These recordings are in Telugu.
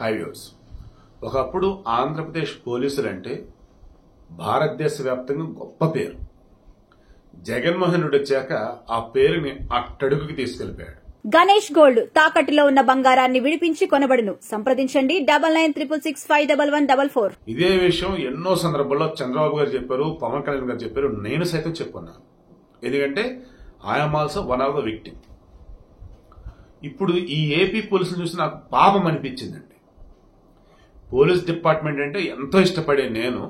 High viewers. ఒకప్పుడు ఆంధ్రప్రదేశ్ పోలీసులంటే భారతదేశ వ్యాప్తంగా గొప్ప పేరు. జగన్మోహన్ రెడ్డి వచ్చాక ఆ పేరుని అట్టడుగుకి తీసుకెళ్లిపోయాడు. గణేష్ గోల్డ్ తాకట్టులో ఉన్న బంగారాన్ని విడిపించి కొనబడును. సంప్రదించండి 9966651144. ఇదే విషయం ఎన్నో సందర్భాల్లో చంద్రబాబు గారు చెప్పారు, పవన్ కళ్యాణ్ గారు చెప్పారు, నేను సైతం చెప్పుకున్నాను. ఎందుకంటే I'm also one of the victim. ఇప్పుడు ఈ ఏపీ పోలీసులు చూసి నాకు పాపం అనిపించిందండి. పోలీస్ డిపార్ట్మెంట్ అంటే ఎంతో ఇష్టపడే నేను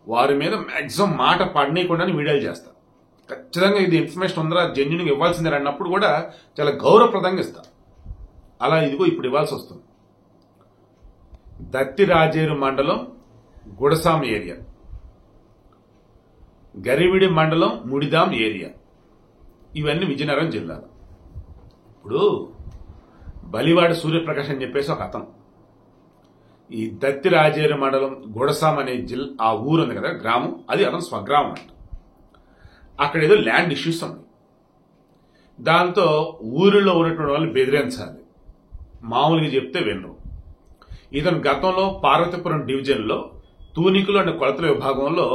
వారి మీద మాక్సిమం మాట పడనీయకుండానే వీడియోలు చేస్తాను. ఖచ్చితంగా ఇది ఇన్ఫర్మేషన్ ఉందా జెన్యున్గా ఇవ్వాల్సిందే అన్నప్పుడు కూడా చాలా గౌరవప్రదంగా ఇస్తాను. అలా ఇదిగో ఇప్పుడు ఇవ్వాల్సి వస్తుంది. దత్తి రాజేరు మండలం గుడసాం ఏరియా, గరివిడి మండలం ముడిదాం ఏరియా, ఇవన్నీ విజయనగరం జిల్లాలో. ఇప్పుడు బలివాడి సూర్యప్రకాష్ అని చెప్పేసి ఒక అతను ఈ దత్తి రాజేరు మండలం గుడసాం అనే ఆ ఊరు ఉంది కదా, గ్రామం, అది అతను స్వగ్రామం అంట. అక్కడ ఏదో ల్యాండ్ ఇష్యూస్ ఉంది. దాంతో ఊరిలో ఉన్నటువంటి వాళ్ళు బెదిరించాలి, మామూలుగా చెప్తే వినరు. ఇతను గతంలో పార్వతీపురం డివిజన్లో తూనికలు అనే కొలతల విభాగంలో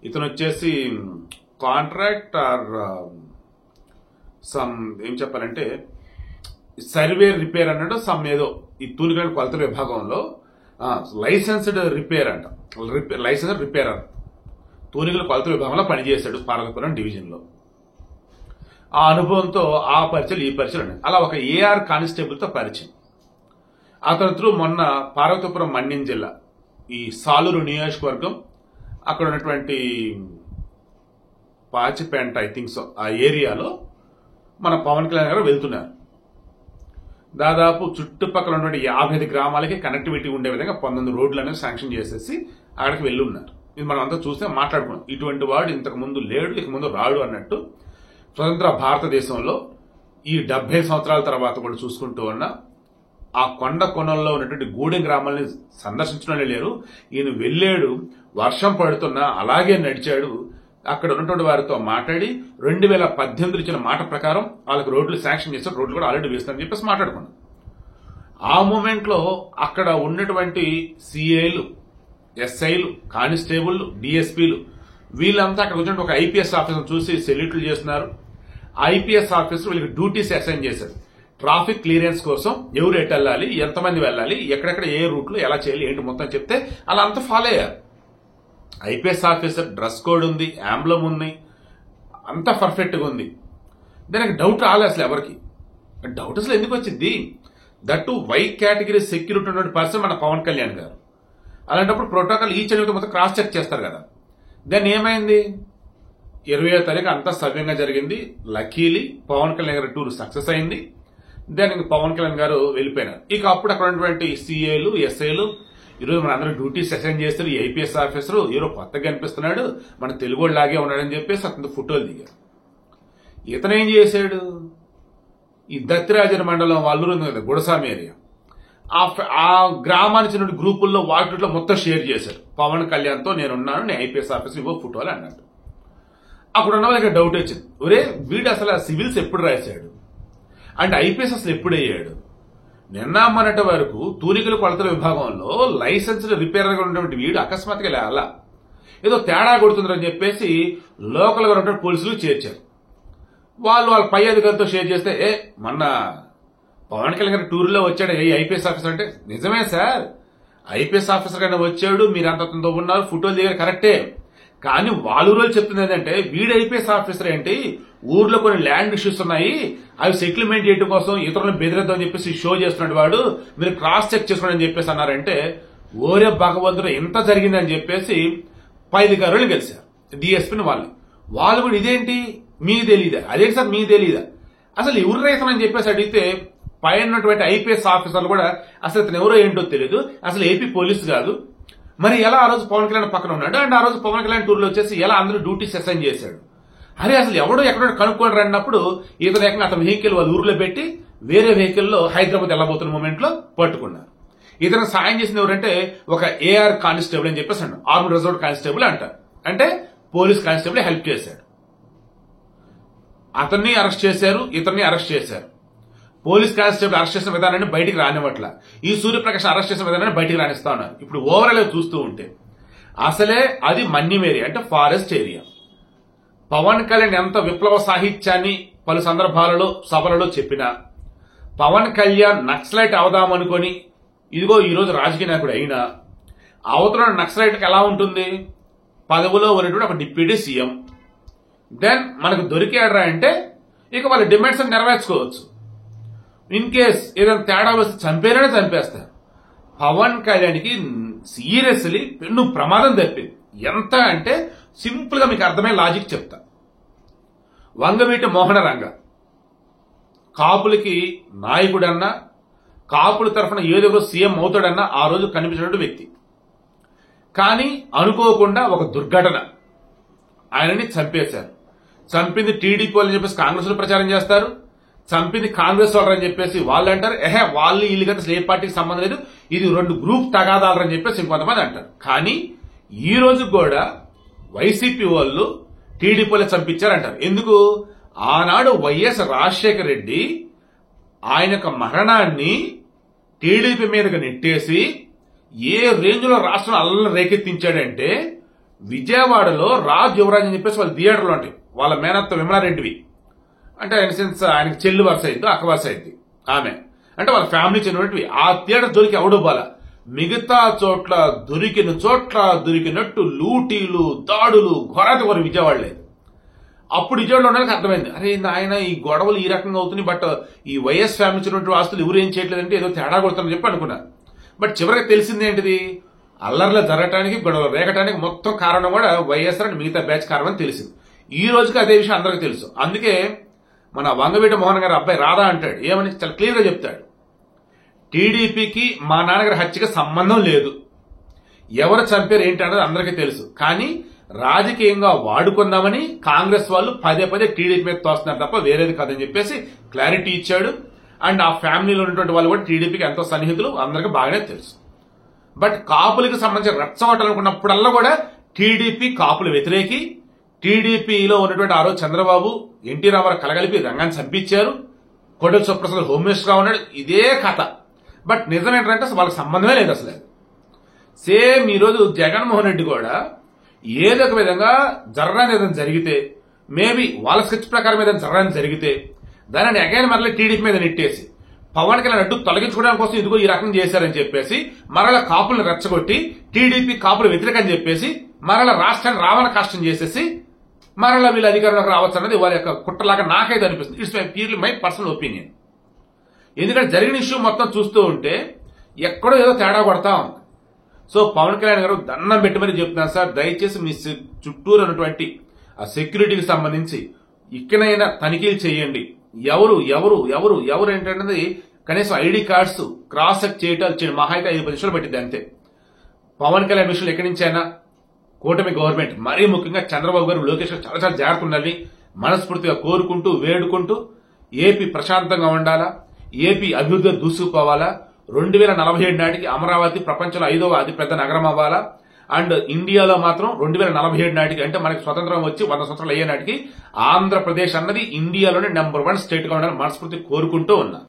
ఇతను వచ్చేసి కాంట్రాక్ట్ ఆర్ సమ్ ఏం చెప్పాలంటే సర్వేర్ రిపేర్ అన్నట్టు సమ్ ఏదో ఈ తూనికల కొలతల విభాగంలో లైసెన్స్డ్ రిపేర్ అంట, లైసెన్స్డ్ రిపేరర్ తూనికల కొలతల విభాగంలో పనిచేశాడు పార్వతీపురం డివిజన్లో. ఆ అనుభవంతో ఆ పరిచయలు ఈ పరిచయలు ఉన్నాయి. అలా ఒక ఏఆర్ కానిస్టేబుల్తో పరిచయం. అతను త్రూ మొన్న పార్వతీపురం మన్యం జిల్లా ఈ సాలూరు నియోజకవర్గం అక్కడ ఉన్నటువంటి పాచిపేంట ఐ థింక్ సో ఆ ఏరియాలో మన పవన్ కళ్యాణ్ గారు వెళ్తున్నారు. దాదాపు చుట్టుపక్కల ఉన్నటువంటి 50 గ్రామాలకి కనెక్టివిటీ ఉండే విధంగా 19 రోడ్లు అనేవి శాంక్షన్ చేసేసి అక్కడికి వెళ్ళి ఉన్నారు. ఇది మనం అంతా చూస్తే మాట్లాడుకున్నాం. ఇటువంటి వాడు ఇంతకు ముందు లేడు, ఇక ముందు రాడు అన్నట్టు. స్వతంత్ర భారతదేశంలో ఈ 70 సంవత్సరాల తర్వాత కూడా చూసుకుంటూ ఉన్న ఆ కొండ కొనల్లో ఉన్నటువంటి గూడెం గ్రామాలని సందర్శించడం లేరు. ఈయన వెళ్ళాడు, వర్షం పడుతున్నా అలాగే నడిచాడు. అక్కడ ఉన్నటువంటి వారితో మాట్లాడి 2018 ఇచ్చిన మాట ప్రకారం వాళ్ళకి రోడ్లు శాంక్షన్ చేస్తారు, రోడ్లు కూడా ఆల్రెడీ వేస్తారని చెప్పేసి మాట్లాడుకున్నాం. ఆ మూమెంట్ లో అక్కడ ఉన్నటువంటి సిఐలు, ఎస్ఐలు, కానిస్టేబుల్, డిఎస్పీలు వీళ్ళంతా అక్కడ వచ్చినట్టు ఒక ఐపీఎస్ ఆఫీసర్ చూసి సెల్యూట్లు చేస్తున్నారు. ఐపీఎస్ ఆఫీసర్ వీళ్ళకి డ్యూటీస్ అసైన్ చేశారు. ట్రాఫిక్ క్లియరెన్స్ కోసం ఎవరు ఎటు వెళ్ళాలి, ఎంతమంది వెళ్ళాలి, ఎక్కడెక్కడ ఏ రూట్లో ఎలా చేయాలి ఏంటి మొత్తం చెప్తే అలా అంతా ఫాలో అయ్యారు. ఐపీఎస్ ఆఫీసర్ డ్రెస్ కోడ్ ఉంది, ఆంబ్లం ఉంది, అంతా పర్ఫెక్ట్గా ఉంది. దానికి డౌట్ రాలే అసలు ఎవరికి. డౌట్ అసలు ఎందుకు వచ్చింది? దట్టు వై కేటగిరీ సెక్యూరిటీ ఉన్నటువంటి పర్సన్ మన పవన్ కళ్యాణ్ గారు. అలాంటప్పుడు ప్రోటోకాల్ ఈచ్ అనేది మొత్తం క్రాస్ చెక్ చేస్తారు కదా. దాన్ని ఏమైంది? 20వ తారీఖు అంతా సవ్యంగా జరిగింది. లక్కీలీ పవన్ కళ్యాణ్ గారి టూర్ సక్సెస్ అయింది. దానికి పవన్ కళ్యాణ్ గారు వెళ్ళిపోయినారు. ఇక అప్పుడు అక్కడ ఉన్నటువంటి సిఏలు, ఎస్ఐలు ఈరోజు మన అందరూ డ్యూటీస్ అసైన్ చేస్తారు. ఈ ఐపీఎస్ ఆఫీసర్ ఈరోజు కొత్తగా కనిపిస్తున్నాడు, మన తెలుగు లాగే ఉన్నాడని చెప్పేసి అతను ఫోటోలు దిగారు. ఇతను ఏం చేశాడు? ఈ దత్తిరాజర్ మండలం అల్లూరు ఉంది కదా, గుడసామి ఏరియా, ఆ గ్రామానికి చెందిన గ్రూపుల్లో వాటిలో మొత్తం షేర్ చేశారు. పవన్ కళ్యాణ్తో నేనున్నాను, నేను ఐపీఎస్ ఆఫీసర్, ఇవ్వ ఫోటోలు అన్నాడు. అక్కడ ఉన్న వాళ్ళకి డౌట్ వచ్చింది, ఒరే వీడు అసలు సివిల్స్ ఎప్పుడు రాశాడు అంటే ఐపీఎస్ అసలు ఎప్పుడు అయ్యాడు? నిన్న మొన్నటి వరకు తూనికల కొలతల విభాగంలో లైసెన్స్డ్ రిపేరర్ గా ఉన్నటువంటి వీడు అకస్మాత్తుగా అలా ఏదో తేడా కొడుతుందని చెప్పేసి లోకల్ గా ఉన్నటువంటి పోలీసులు చేర్చారు. వాళ్ళ పై అధికారులతో షేర్ చేస్తే మొన్న పవన్ కళ్యాణ్ గారి టూర్లో వచ్చాడు ఐపీఎస్ ఆఫీసర్ అంటే, నిజమే సార్ ఐపీఎస్ ఆఫీసర్ గానే వచ్చాడు, మీరు అంతతో ఉన్నారు, ఫోటోలు దిగారు కరెక్టే. కానీ వాళ్ళు రోజు చెప్తుంది ఏంటంటే వీడు ఐపీఎస్ ఆఫీసర్ ఏంటి, ఊర్లో కొన్ని ల్యాండ్ ఇష్యూస్ ఉన్నాయి, అవి సెటిల్మెంట్ చేయడం కోసం ఇతరులను బెదిరిద్దామని చెప్పేసి షో చేస్తున్నాడు వాడు, మీరు క్రాస్ చెక్ చేసుకోండి అని చెప్పేసి అన్నారంటే, ఓరే భగవంతుడు ఎంత జరిగిందని చెప్పేసి పై అధికారులు గెలిచారు, డిఎస్పీని వాళ్ళు కూడా ఇదేంటి మీకు తెలీదా, అదేంటి సార్ మీకు తెలీదా, అసలు ఎవరు రైతమని చెప్పేసి అడిగితే పైన ఉన్నటువంటి ఐపీఎస్ ఆఫీసర్లు కూడా అసలు ఇతను ఎవరో ఏంటో తెలియదు, అసలు ఏపీ పోలీసు కాదు, మరి ఎలా ఆ రోజు పవన్ కళ్యాణ్ పక్కన ఉన్నాడు అండ్ ఆ రోజు పవన్ కళ్యాణ్ టూర్లో వచ్చేసి ఎలా అందరూ డ్యూటీస్ అసైన్ చేశాడు, అరే అసలు ఎవడో ఎక్కడో కనుక్కొని రన్నప్పుడు ఇతను ఏకంగా అతని వెహికల్ వాళ్ళ ఊర్లో పెట్టి వేరే వెహికల్లో హైదరాబాద్ వెళ్ళబోతున్న మూమెంట్ లో పట్టుకున్నారు. ఇతను సాయం చేసిన ఎవరంటే ఒక ఏఆర్ కానిస్టేబుల్ అని చెప్పేసి అన్నాడు, ఆర్మ్డ్ రిజర్వ్ కానిస్టేబుల్ అంటారు, అంటే పోలీస్ కానిస్టేబుల్ హెల్ప్ చేశాడు. అతన్ని అరెస్ట్ చేశారు, ఇతన్ని అరెస్ట్ చేశారు. పోలీస్ కానిస్టేబుల్ అరెస్ట్ చేసిన విధానాన్ని బయటికి రానివ్వట్ల, ఈ సూర్యప్రకాష్ అరెస్ట్ చేసిన విధానాన్ని బయటికి రానిస్తా ఉన్నారు. ఇప్పుడు ఓవరాల్ చూస్తూ ఉంటే అసలే అది మన్యం ఏరియా, అంటే ఫారెస్ట్ ఏరియా. పవన్ కళ్యాణ్ ఎంత విప్లవ సాహిత్యాన్ని పలు సందర్భాలలో సభలలో చెప్పినా, పవన్ కళ్యాణ్ నక్సలైట్ అవదామనుకొని ఇదిగో ఈరోజు రాజకీయ నాయకుడు అయినా, అవతల నక్సలైట్కి ఎలా ఉంటుంది, పదవిలో ఉన్నటువంటి ఒక డిప్యూటీ సీఎం, దెన్ మనకు దొరికాడరా అంటే ఇక వాళ్ళ డిమాండ్స్ నెరవేర్చుకోవచ్చు. ఇన్ కేస్ ఏదైనా తేడా వస్తే చంపేనే చంపేస్తారు. పవన్ కళ్యాణ్కి సీరియస్లీ పెన్ను ప్రమాదం తప్పింది. ఎంత అంటే సింపుల్ గా మీకు అర్థమయ్యే లాజిక్ చెప్తా. వంగవీటి మోహన రంగ కాపులకి నాయకుడన్నా, కాపుల తరఫున ఏదో సీఎం అవుతాడన్నా ఆ రోజు కనిపించినటువంటి వ్యక్తి. కానీ అనుకోకుండా ఒక దుర్ఘటన ఆయనని చంపేశారు. చంపింది టీడీపీ వాళ్ళని చెప్పేసి కాంగ్రెస్ లో ప్రచారం చేస్తారు, చంపింది కాంగ్రెస్ వాళ్ళని చెప్పేసి వాళ్ళు అంటారు. వాళ్ళు వీళ్ళకంటే ఏ పార్టీకి సంబంధం లేదు, ఇది 2 గ్రూప్ తగాదాలని చెప్పేసి ఇంకొంతమంది అంటారు. కానీ ఈ రోజు కూడా వైసీపీ వాళ్ళు టీడీపీ వాళ్ళు చంపించారంటారు. ఎందుకు? ఆనాడు వైఎస్ రాజశేఖర రెడ్డి ఆయన యొక్క మరణాన్ని టీడీపీ మీదకి నెట్టేసి ఏ రేంజ్ లో రాష్ట్రం అల్లరి రేకెత్తించాడంటే, విజయవాడలో రాజ్ యువరాజ్ అని చెప్పేసి వాళ్ళ థియేటర్లో ఉంటాయి, వాళ్ళ మేనత్త విమలారెడ్డివి, అంటే సెన్స్ ఆయనకి చెల్లి వరుస అయింది, అక్క వరుస అయింది ఆమె, అంటే వాళ్ళ ఫ్యామిలీ చెందినటువంటివి. ఆ థియేటర్ దొరికి ఎవడు బాల, మిగతా చోట్ల దొరికినట్టు లూటీలు, దాడులు, ఘోరాతి వారు విజయవాడ లేదు. అప్పుడు విజయవాడలో ఉండడానికి అర్థమైంది, అరే ఆయన ఈ గొడవలు ఈ రకంగా అవుతున్నాయి, బట్ ఈ వైఎస్ ఫ్యామిలీ చెందినటువంటి ఆస్తులు ఎవరు ఏం చేయట్లేదంటే ఏదో తేడా కొడతారని చెప్పి అనుకున్నారు. బట్ చివరికి తెలిసింది ఏంటిది, అల్లర్లు జరగటానికి, గొడవలు రేగటానికి మొత్తం కారణం కూడా వైఎస్ఆర్ అండ్ మిగతా బ్యాచ్ కారణం అని తెలిసింది. ఈ రోజుకి అదే విషయం అందరికీ తెలుసు. అందుకే మన వంగవీటి మోహన్ గారి అబ్బాయి రాధా అంటాడు, ఏమని చాలా క్లియర్ గా చెప్తాడు, టీడీపీకి మా నాన్నగారి హత్యకి సంబంధం లేదు, ఎవరు చంపారు ఏంటి అన్నది అందరికీ తెలుసు, కానీ రాజకీయంగా వాడుకుందామని కాంగ్రెస్ వాళ్ళు పదే టీడీపీ మీద తోస్తున్నారు తప్ప వేరేది కాదని చెప్పేసి క్లారిటీ ఇచ్చాడు. అండ్ ఆ ఫ్యామిలీలో ఉన్నటువంటి వాళ్ళు కూడా టీడీపీకి ఎంతో సన్నిహితులు, అందరికీ బాగానే తెలుసు. బట్ కాపులకు సంబంధించి రెచ్చగొట్టాలనుకున్నప్పుడల్లా కూడా టీడీపీ కాపుల వ్యతిరేకి, టీడీపీలో ఉన్నటువంటి ఆ రోజు చంద్రబాబు ఎన్టీ రామారావు కలగలిపి రంగాన్ని చంపించారు, కోడెల సుప్రసాద్ హోమ్ మినిస్టర్ గా ఉన్నాడు, ఇదే కథ. బట్ నిజం ఏంటంటే అసలు వాళ్ళకి సంబంధమే లేదు అసలు. సేమ్ ఈ రోజు జగన్మోహన్ రెడ్డి కూడా ఏదో ఒక విధంగా జరగడానికి ఏదైనా జరిగితే, మేబీ వాళ్ళ స్కెచ్ ప్రకారం ఏదైనా జరగడానికి జరిగితే దానిని అగైన్ మరలా టీడీపీ మీద నెట్టేసి పవన్ కళ్యాణ్ అడ్డు తొలగించుకోవడానికి కోసం ఇదిగో ఈ రకం చేశారని చెప్పేసి మరలా కాపులను రెచ్చగొట్టి టీడీపీ కాపులు వ్యతిరేకం చెప్పేసి మరలా రాష్ట్రాన్ని రావణ కష్టం చేసేసి మరలా వీళ్ళ అధికారంలోకి రావచ్చు అన్నది వాళ్ళ యొక్క కుట్రలాగా నాకైతే అనిపిస్తుంది. It's purely my personal opinion. ఎందుకంటే జరిగిన ఇష్యూ మొత్తం చూస్తూ ఉంటే ఎక్కడో ఏదో తేడా కొడతాం. సో పవన్ కళ్యాణ్ గారు దండం పెట్టి మరీ చెప్తున్నాను సార్, దయచేసి మీ చుట్టూరు ఉన్నటువంటి ఆ సెక్యూరిటీకి సంబంధించి ఇక్కడైనా తనిఖీలు చేయండి. ఎవరు ఎవరు ఎవరు ఎవరు ఏంటంటే కనీసం ఐడి కార్డ్స్ క్రాస్ చెక్ చేయటం మహా అయితే 5-10 నిమిషాలు పట్టింది అంతే. పవన్ కళ్యాణ్ విషయంలో ఎక్కడి నుంచైనా కూటమి గవర్నమెంట్, మరీ ముఖ్యంగా చంద్రబాబు గారు, లోకేష్ గారు చాలా జాగ్రత్త ఉండాలి మనస్ఫూర్తిగా కోరుకుంటూ వేడుకుంటూ, ఏపీ ప్రశాంతంగా ఉండాలా, ఏపీ అభివృద్ధి దూసుకుపోవాలా, 2047 నాటికి అమరావతి ప్రపంచంలో 5వ అతిపెద్ద నగరం అవ్వాలా, అండ్ ఇండియాలో మాత్రం 2047 నాటికి, అంటే మనకి స్వతంత్రం వచ్చి 100 సంవత్సరాలు అయ్యే నాటికి ఆంధ్రప్రదేశ్ అన్నది ఇండియాలోనే నెంబర్ 1 స్టేట్ గా ఉండాలని మనస్ఫూర్తి కోరుకుంటూ ఉన్నా.